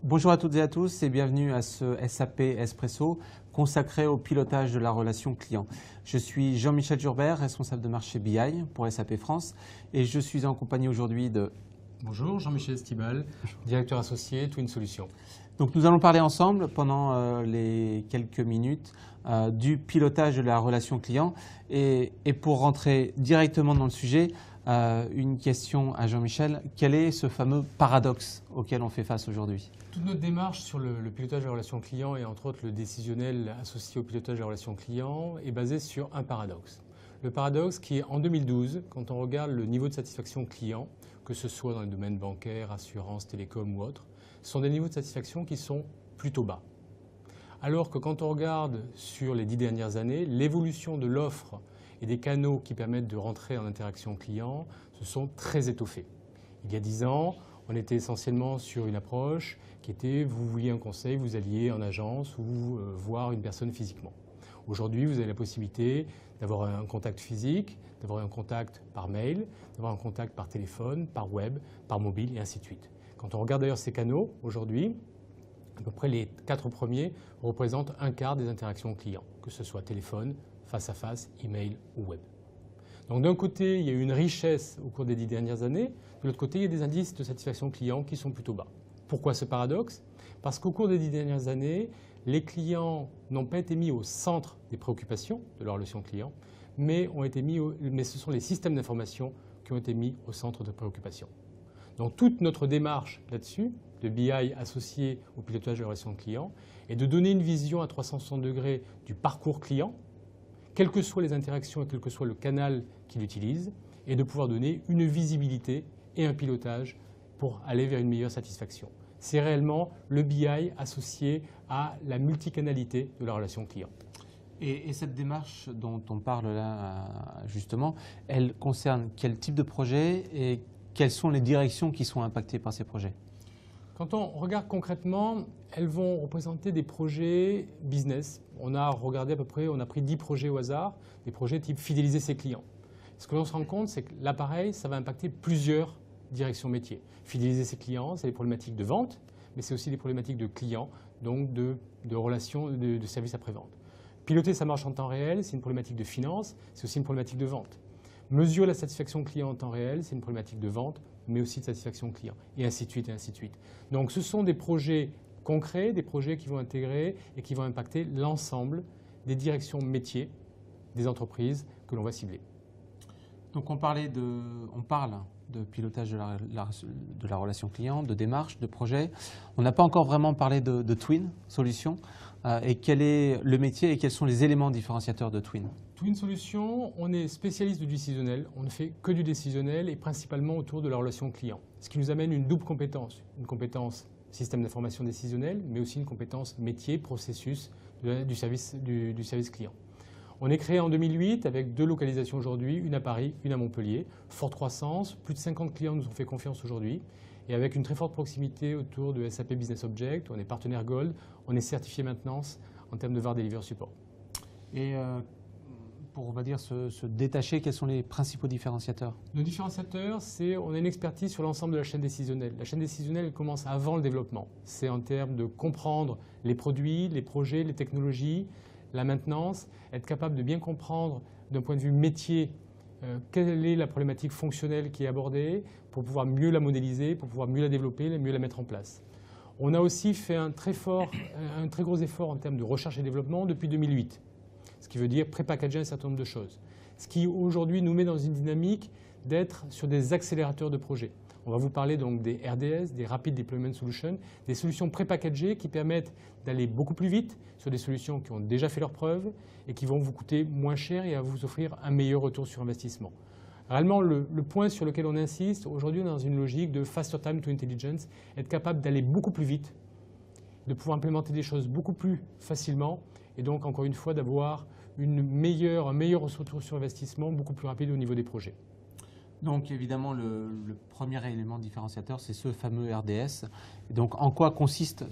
Bonjour à toutes et à tous et bienvenue à ce SAP Espresso consacré au pilotage de la relation client. Je suis Jean-Michel Jurbert, responsable de marché BI pour SAP France et je suis en compagnie aujourd'hui de... Bonjour, Jean-Michel Stibal, directeur associé Twin Solutions. Donc nous allons parler ensemble pendant les quelques minutes du pilotage de la relation client et pour rentrer directement dans le sujet, une question à Jean-Michel. Quel est ce fameux paradoxe auquel on fait face aujourd'hui ? Toute notre démarche sur le pilotage de la relation client et entre autres le décisionnel associé au pilotage de la relation client est basée sur un paradoxe. Le paradoxe qui est en 2012, quand on regarde le niveau de satisfaction client, que ce soit dans les domaines bancaires, assurance, télécom ou autres, ce sont des niveaux de satisfaction qui sont plutôt bas. Alors que quand on regarde sur les 10 dernières années, l'évolution de l'offre et des canaux qui permettent de rentrer en interaction client se sont très étoffés. Il y a 10 ans, on était essentiellement sur une approche qui était vous vouliez un conseil, vous alliez en agence ou voir une personne physiquement. Aujourd'hui, vous avez la possibilité d'avoir un contact physique, d'avoir un contact par mail, d'avoir un contact par téléphone, par web, par mobile et ainsi de suite. Quand on regarde d'ailleurs ces canaux, aujourd'hui, à peu près les 4 premiers représentent un quart des interactions clients, que ce soit téléphone, face à face, email ou web. Donc d'un côté, il y a eu une richesse au cours des 10 dernières années, de l'autre côté, il y a des indices de satisfaction client qui sont plutôt bas. Pourquoi ce paradoxe ? Parce qu'au cours des 10 dernières années, les clients n'ont pas été mis au centre des préoccupations de leur relation client, mais ce sont les systèmes d'information qui ont été mis au centre de préoccupation. Donc toute notre démarche là-dessus, de BI associé au pilotage de la relation client, est de donner une vision à 360 degrés du parcours client, quelles que soient les interactions et quel que soit le canal qu'il utilise, et de pouvoir donner une visibilité et un pilotage pour aller vers une meilleure satisfaction. C'est réellement le BI associé à la multicanalité de la relation client. Et cette démarche dont on parle là, justement, elle concerne quel type de projet et quelles sont les directions qui sont impactées par ces projets ? Quand on regarde concrètement, elles vont représenter des projets business. On a regardé à peu près, on a pris 10 projets au hasard, des projets type fidéliser ses clients. Ce que l'on se rend compte, c'est que l'appareil, ça va impacter plusieurs directions métiers. Fidéliser ses clients, c'est des problématiques de vente, mais c'est aussi des problématiques de clients, donc de relations, de services après-vente. Piloter sa marche en temps réel, c'est une problématique de finance, c'est aussi une problématique de vente. Mesurer la satisfaction client en temps réel, c'est une problématique de vente, mais aussi de satisfaction client, et ainsi de suite, et ainsi de suite. Donc ce sont des projets concrets, des projets qui vont intégrer et qui vont impacter l'ensemble des directions métiers des entreprises que l'on va cibler. Donc on parle de pilotage de la relation client, de démarche, de projet. On n'a pas encore vraiment parlé de Twin Solutions. Et quel est le métier et quels sont les éléments différenciateurs de Twin ? Twin Solutions, on est spécialiste du décisionnel. On ne fait que du décisionnel et principalement autour de la relation client. Ce qui nous amène une double compétence. Une compétence système d'information décisionnel, mais aussi une compétence métier, processus du service client. On est créé en 2008 avec 2 localisations aujourd'hui, une à Paris, une à Montpellier. Forte croissance, plus de 50 clients nous ont fait confiance aujourd'hui. Et avec une très forte proximité autour de SAP Business Object, on est partenaire Gold, on est certifié maintenance en termes de VAR Deliver Support. Et pour, on va dire, se détacher, quels sont les principaux différenciateurs ? Nos différenciateurs, c'est on a une expertise sur l'ensemble de la chaîne décisionnelle. La chaîne décisionnelle, elle commence avant le développement. C'est en termes de comprendre les produits, les projets, les technologies, la maintenance, être capable de bien comprendre d'un point de vue métier quelle est la problématique fonctionnelle qui est abordée pour pouvoir mieux la modéliser, pour pouvoir mieux la développer, mieux la mettre en place. On a aussi fait un très gros effort en termes de recherche et développement depuis 2008, ce qui veut dire pré-packager un certain nombre de choses. Ce qui aujourd'hui nous met dans une dynamique d'être sur des accélérateurs de projets. On va vous parler donc des RDS, des Rapid Deployment Solutions, des solutions pré-packagées qui permettent d'aller beaucoup plus vite sur des solutions qui ont déjà fait leurs preuves et qui vont vous coûter moins cher et à vous offrir un meilleur retour sur investissement. Réellement, le point sur lequel on insiste, aujourd'hui on est dans une logique de faster time to intelligence, être capable d'aller beaucoup plus vite, de pouvoir implémenter des choses beaucoup plus facilement et donc encore une fois d'avoir un meilleur retour sur investissement beaucoup plus rapide au niveau des projets. Donc évidemment, le premier élément différenciateur, c'est ce fameux RDS. Et donc en quoi consiste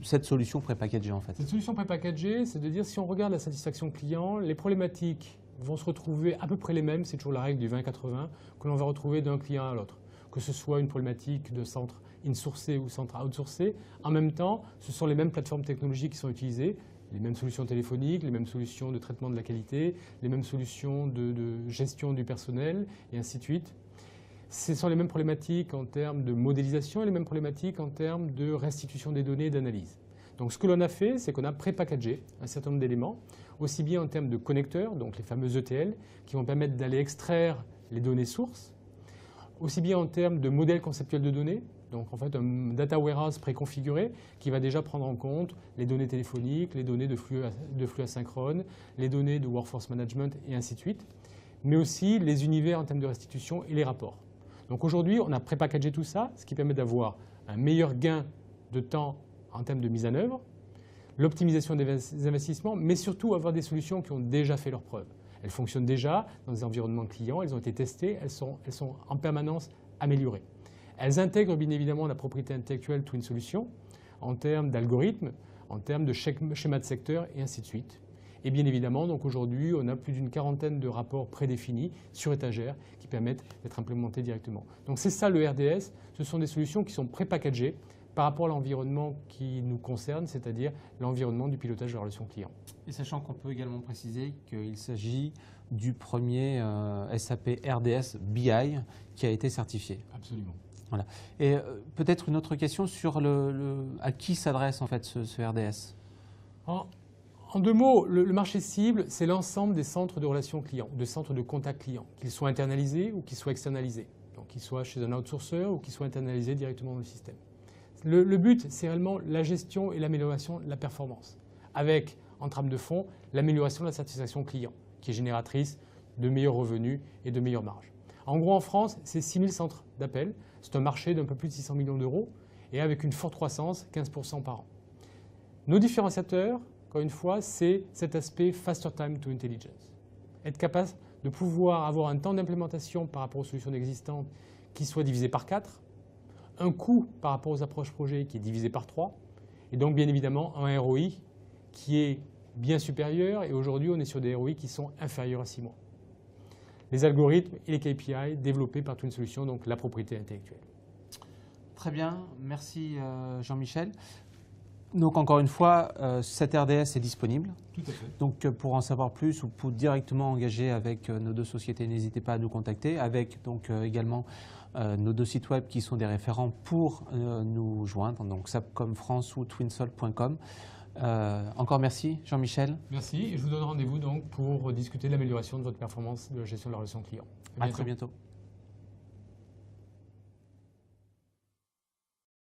cette solution pré-packagée en fait ? Cette solution pré-packagée, c'est de dire si on regarde la satisfaction client, les problématiques vont se retrouver à peu près les mêmes, c'est toujours la règle du 20-80, que l'on va retrouver d'un client à l'autre. que ce soit une problématique de centre insourcé ou centre outsourcé. En même temps, ce sont les mêmes plateformes technologiques qui sont utilisées, les mêmes solutions téléphoniques, les mêmes solutions de traitement de la qualité, les mêmes solutions de gestion du personnel, et ainsi de suite. Ce sont les mêmes problématiques en termes de modélisation et les mêmes problématiques en termes de restitution des données et d'analyse. Donc ce que l'on a fait, c'est qu'on a pré-packagé un certain nombre d'éléments, aussi bien en termes de connecteurs, donc les fameux ETL, qui vont permettre d'aller extraire les données sources, aussi bien en termes de modèles conceptuels de données, donc en fait un data warehouse préconfiguré qui va déjà prendre en compte les données téléphoniques, les données de flux asynchrone, les données de workforce management et ainsi de suite, mais aussi les univers en termes de restitution et les rapports. Donc aujourd'hui, on a pré-packagé tout ça, ce qui permet d'avoir un meilleur gain de temps en termes de mise en œuvre, l'optimisation des investissements, mais surtout avoir des solutions qui ont déjà fait leurs preuves. Elles fonctionnent déjà dans des environnements clients, elles ont été testées, elles sont en permanence améliorées. Elles intègrent bien évidemment la propriété intellectuelle Twin Solutions en termes d'algorithmes, en termes de schéma de secteur et ainsi de suite. Et bien évidemment, donc aujourd'hui, on a plus d'une quarantaine de rapports prédéfinis sur étagère qui permettent d'être implémentés directement. Donc c'est ça le RDS, ce sont des solutions qui sont pré-packagées par rapport à l'environnement qui nous concerne, c'est-à-dire l'environnement du pilotage de la relation client. Et sachant qu'on peut également préciser qu'il s'agit du premier SAP RDS BI qui a été certifié. Absolument. Voilà. Et peut-être une autre question sur à qui s'adresse en fait ce RDS. En deux mots, le marché cible, c'est l'ensemble des centres de relations clients, des centres de contact client, qu'ils soient internalisés ou qu'ils soient externalisés, donc qu'ils soient chez un outsourcer ou qu'ils soient internalisés directement dans le système. Le but, c'est réellement la gestion et l'amélioration de la performance, avec, en trame de fond, l'amélioration de la satisfaction client, qui est génératrice de meilleurs revenus et de meilleures marges. En gros, en France, c'est 6 000 centres d'appel. C'est un marché d'un peu plus de 600 millions d'euros et avec une forte croissance, 15% par an. Nos différenciateurs, encore une fois, c'est cet aspect faster time to intelligence. Être capable de pouvoir avoir un temps d'implémentation par rapport aux solutions existantes qui soit divisé par 4, un coût par rapport aux approches projets qui est divisé par 3, et donc bien évidemment un ROI qui est bien supérieur, et aujourd'hui on est sur des ROI qui sont inférieurs à 6 mois. Les algorithmes et les KPI développés par Twin Solutions, donc la propriété intellectuelle. Très bien, merci Jean-Michel. Donc encore une fois, cet RDS est disponible. Tout à fait. Donc pour en savoir plus ou pour directement engager avec nos deux sociétés, n'hésitez pas à nous contacter, avec donc également nos deux sites web qui sont des référents pour nous joindre, donc Sapcom France ou twinsol.com. Encore merci Jean-Michel. Merci et je vous donne rendez-vous donc pour discuter de l'amélioration de votre performance de la gestion de la relation client. À très bientôt.